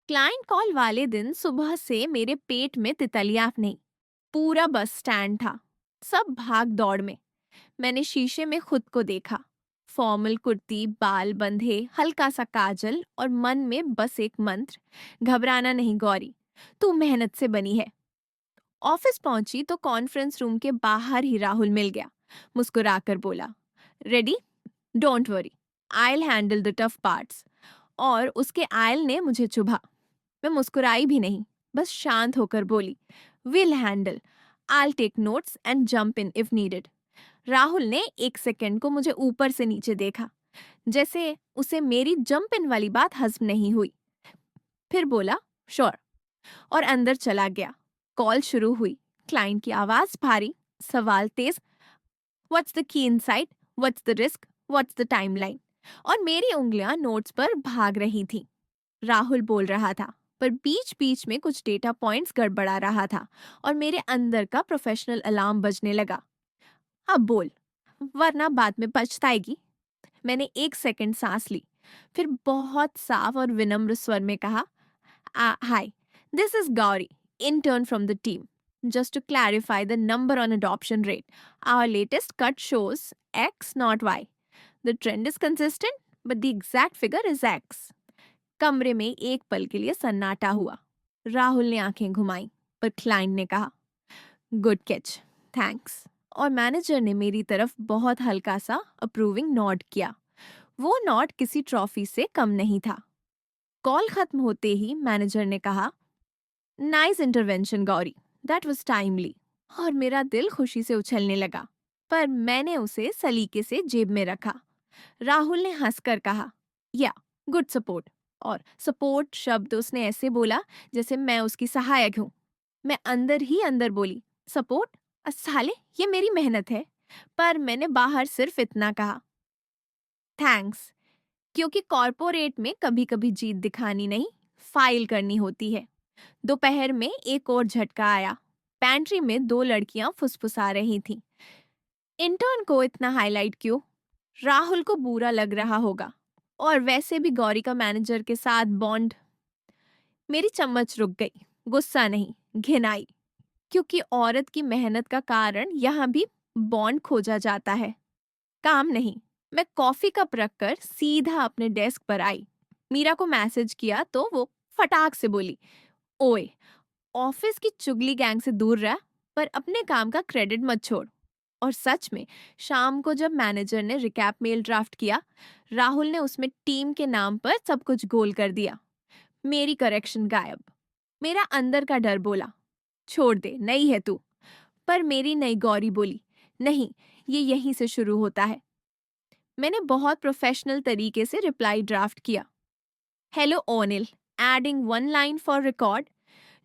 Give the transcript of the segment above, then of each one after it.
Client call वाले दिन सुबह से मेरे पेट में तितलियां नहीं, पूरा बस स्टैंड था। सब भाग दौड़ में। मैंने शीशे में खुद को देखा। फॉर्मल कुर्ती, बाल बंधे, हल्का सा काजल और मन में बस एक मंत्र, घबराना नहीं गौरी, तू मेहनत से बनी है। ऑफिस पहुंची तो कॉन्फ्रेंस रूम के बाहर ही राहुल मिल गया। मुस्कुराकर बोला, ready, don't worry, I will handle the tough parts. और उसके आयल ने मुझे चुभा। मैं मुस्कुराई भी नहीं, बस शांत होकर बोली, will handle, I take notes and jump in if needed. Rahul ने एक सेकंड को मुझे ऊपर से नीचे देखा, जैसे उसे मेरी जंप इन वाली बात हजम नहीं हुई। फिर बोला, श्योर, और अंदर चला गया। कॉल शुरू हुई। क्लाइंट की आवाज भारी, सवाल तेज, what's the key insight, what's the risk, what's the timeline. और मेरी उंगलियां नोट्स पर भाग रही थी। राहुल बोल रहा था, पर बीच बीच में कुछ डेटा पॉइंट्स गड़बड़ा रहा था और मेरे अंदर का प्रोफेशनल अलार्म बजने लगा। अब बोल, वरना बाद में पछताएगी। मैंने एक सेकंड सांस ली, फिर बहुत साफ और विनम्र स्वर में कहा, hi, this is Gauri, intern from the team. Just to clarify the number on adoption rate, our latest cut shows X, not Y. The trend is consistent, but the exact figure is X. कमरे में एक पल के लिए सन्नाटा हुआ। राहुल ने आंखें घुमाई, पर क्लाइंट ने कहा, गुड कैच, थैंक्स। और मैनेजर ने मेरी तरफ बहुत हल्का सा अप्रूविंग नॉड किया। वो नॉड किसी ट्रॉफी से कम नहीं था। कॉल खत्म होते ही मैनेजर ने कहा, nice intervention Gauri, that was timely. और मेरा दिल खुशी से उछलने लगा, पर मैंने उसे सलीके से जेब में रखा। राहुल ने हंसकर कहा, या गुड सपोर्ट। और सपोर्ट शब्द उसने ऐसे बोला जैसे मैं उसकी सहायक हूं। मैं अंदर ही अंदर बोली, सपोर्ट? साले, ये मेरी मेहनत है। पर मैंने बाहर सिर्फ इतना कहा, थैंक्स, क्योंकि कॉर्पोरेट में कभी कभी जीत दिखानी नहीं, फाइल करनी होती है। दोपहर में एक और झटका आया। पैंट्री में दो लड़कियां फुसफुसा रही थीं। इंटर्न को इतना हाईलाइट क्यों? राहुल को बुरा लग रहा होगा, और वैसे भी गौरी का मैनेजर के साथ बॉन्ड। मेरी चम्मच रुक गई, गुस्सा नहीं, घिन आई, क्योंकि औरत की मेहनत का कारण यहाँ भी बॉन्ड खोजा जाता है, काम नहीं। मैं कॉफी कप रखकर सीधा अपने डेस्क पर आई। मीरा को मैसेज किया तो वो फटाक से बोली, ओए, ऑफिस की चुगली गैंग से दूर रह, पर अपने काम का क्रेडिट मत छोड़। और सच में, शाम को जब मैनेजर ने रिकैप मेल ड्राफ्ट किया, राहुल ने उसमें टीम के नाम पर सब कुछ गोल कर दिया। मेरी करेक्शन गायब। मेरा अंदर का डर बोला, छोड़ दे, नई है तू। पर मेरी नई गौरी बोली, नहीं, ये यहीं से शुरू होता है। मैंने बहुत प्रोफेशनल तरीके से रिप्लाई ड्राफ्ट किया। Hello O'Neill, adding one line for record.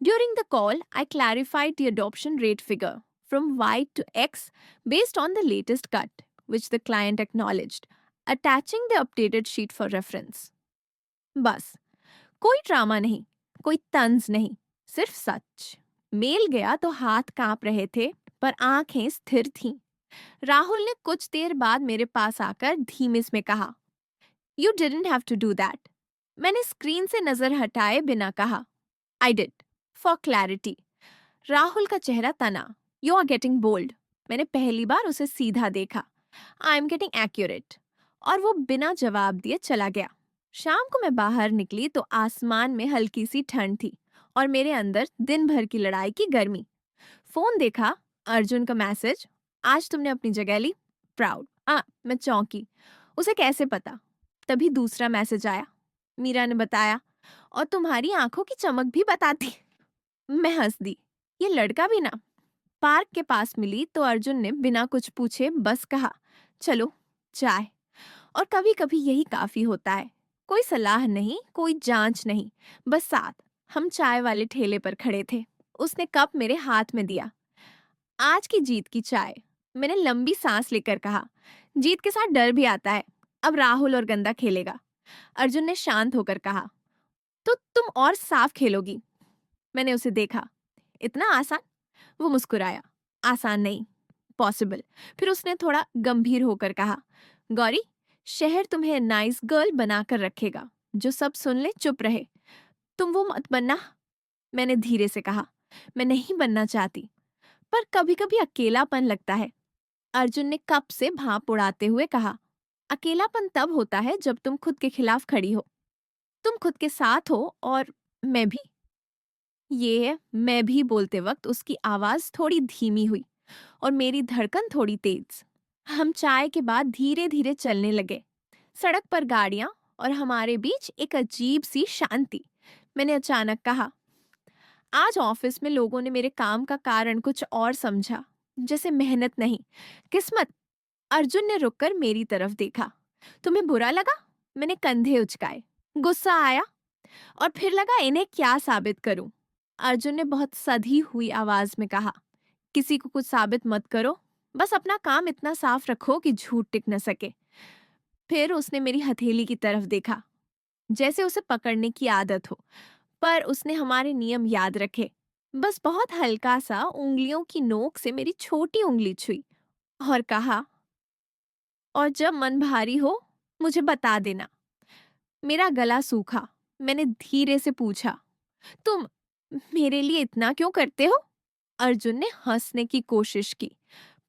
During the call, I clarified the adoption rate figure from Y to X based on the latest cut, which the client acknowledged, attaching the updated sheet for reference. बस, कोई drama नहीं, कोई तंज नहीं, सिर्फ सच। Mail गया तो हाथ कांप रहे थे, पर आंखें स्थिर थीं। राहुल ने कुछ देर बाद मेरे पास आकर धीमे से कहा, You didn't have to do that. मैंने स्क्रीन से नजर हटाए बिना कहा, I did, for clarity. Rahul का चेहरा तना। You are getting bold. मैंने पहली बार उसे सीधा देखा। I am getting accurate. और वो बिना जवाब दिए चला गया। शाम को मैं बाहर निकली तो आसमान में हल्की सी ठंड थी और मेरे अंदर दिन भर की लड़ाई की गर्मी। फोन देखा, अर्जुन का मैसेज, आज तुमने अपनी जगह ली, प्राउड। मैं चौंकी। उसे कैसे पता? तभी दूसरा मैसेज आया। मीरा ने बताया, और तुम्हारी आंखों की चमक भी बताती। मैं हंस दी। ये लड़का भी ना। पार्क के पास मिली तो अर्जुन ने बिना कुछ पूछे बस कहा, चलो चाय। और कभी कभी यही काफी होता है। कोई सलाह नहीं, कोई जांच नहीं, बस साथ। हम चाय वाले ठेले पर खड़े थे। उसने कप मेरे हाथ में दिया। आज की जीत की चाय। मैंने लंबी सांस लेकर कहा, जीत के साथ डर भी आता है। अब राहुल और गंदा खेलेगा। अर्जुन ने शांत होकर कहा, तो तुम और साफ खेलोगी। मैंने उसे देखा। इतना आसान? वो मुस्कुराया। आसान नहीं, पॉसिबल। फिर उसने थोड़ा गंभीर होकर कहा, गौरी, शहर तुम्हें नाइस गर्ल बनाकर रखेगा। जो सब सुन ले, चुप रहे। तुम वो मत बनना, मैंने धीरे से कहा। मैं नहीं बनना चाहती, पर कभी कभी अकेलापन लगता है। अर्जुन ने कप से भाप उड़ाते हुए कहा, अकेलापन तब होता है जब तुम खुद के खिलाफ खड़ी हो, तुम खुद के साथ हो। और मैं भी। ये मैं भी बोलते वक्त उसकी आवाज थोड़ी धीमी हुई और मेरी धड़कन थोड़ी तेज। हम चाय के बाद धीरे धीरे चलने लगे। सड़क पर गाड़ियां और हमारे बीच एक अजीब सी शांति। मैंने अचानक कहा, आज ऑफिस में लोगों ने मेरे काम का कारण कुछ और समझा, जैसे मेहनत नहीं, किस्मत। अर्जुन ने रुककर मेरी तरफ देखा। तुम्हें बुरा लगा? मैंने कंधे उचकाए। गुस्सा आया और फिर लगा इन्हें क्या साबित करूं। अर्जुन ने बहुत सधी हुई आवाज में कहा, किसी को कुछ साबित मत करो, बस अपना काम इतना साफ रखो कि झूठ टिक न सके। फिर उसने मेरी हथेली की तरफ देखा, जैसे उसे पकड़ने की आदत हो, पर उसने हमारे नियम याद रखे। बस बहुत हल्का सा उंगलियों की नोक से मेरी छोटी उंगली छुई और कहा, और जब मन भारी हो मुझे बता देना। मेरा गला सूखा। मैंने धीरे से पूछा, तुम मेरे लिए इतना क्यों करते हो? अर्जुन ने हंसने की कोशिश की,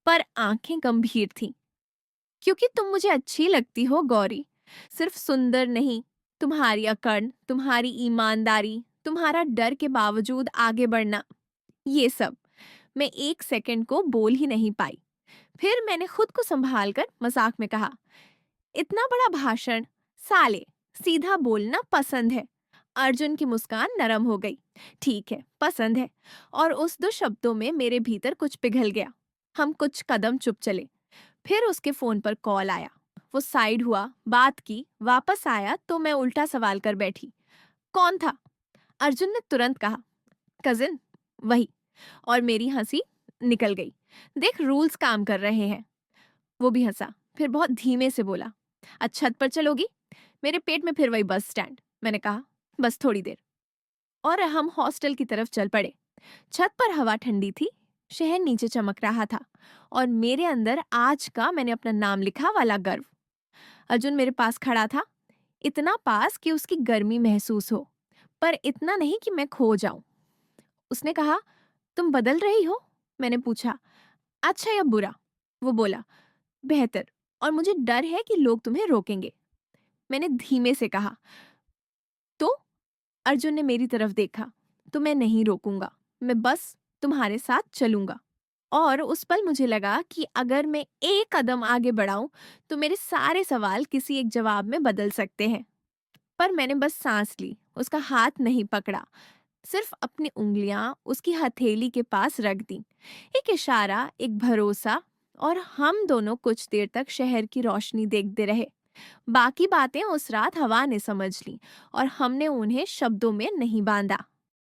पर आंखें गंभीर थीं। क्योंकि तुम मुझे अच्छी लगती हो गौरी। सिर्फ सुंदर नहीं, तुम्हारी अकड़, तुम्हारी ईमानदारी, तुम्हारा डर के बावजूद आगे बढ़ना, ये सब। मैं एक सेकंड को बोल ही नहीं पाई। फिर मैंने खुद को संभाल कर मजाक में कहा, इतना बड़ा भाषण, साले, सीधा बोलना पसंद है। अर्जुन की मुस्कान नरम हो गई। ठीक है, पसंद है। और उस दो शब्दों में मेरे भीतर कुछ पिघल गया। हम कुछ कदम चुप चले। फिर उसके फोन पर कॉल आया। वो साइड हुआ, बात की, वापस आया तो मैं उल्टा सवाल कर बैठी, कौन था? अर्जुन ने तुरंत कहा, कजिन, वही। और मेरी हंसी निकल गई। देख, रूल्स काम कर रहे हैं। वो भी हंसा, फिर बहुत धीमे से बोला, अच्छा छत पर चलोगी? मेरे पेट में फिर वही बस स्टैंड। मैंने कहा, बस थोड़ी देर। और हम हॉस्टल की तरफ चल पड़े। छत पर हवा ठंडी थी, शहर नीचे चमक रहा था और मेरे अंदर आज का मैंने अपना नाम लिखा वाला गर्व। अर्जुन मेरे पास खड़ा था, इतना पास कि उसकी गर्मी महसूस हो, पर इतना नहीं कि मैं खो जाऊं। उसने कहा, तुम बदल रही हो? मैंने पूछा, अच्छा या बुरा? वो बोला, बेहतर, और मुझे डर है कि लोग तुम्हें रोकेंगे। मैंने धीमे से कहा, तो? अर्जुन ने मेरी तरफ देखा, तो मैं नहीं रोकूंगा, मैं बस तुम्हारे साथ चलूंगा। और उस पल मुझे लगा कि अगर मैं एक कदम आगे बढ़ाऊं तो मेरे सारे सवाल किसी एक जवाब में बदल सकते हैं। पर मैंने बस सांस ली, उसका हाथ नहीं पकड़ा, सिर्फ अपनी उंगलियां उसकी हथेली के पास रख दी। एक इशारा, एक भरोसा, और हम दोनों कुछ देर तक शहर की रोशनी देखते रहे। बाकी बातें उस रात हवा ने समझ ली और हमने उन्हें शब्दों में नहीं बांधा।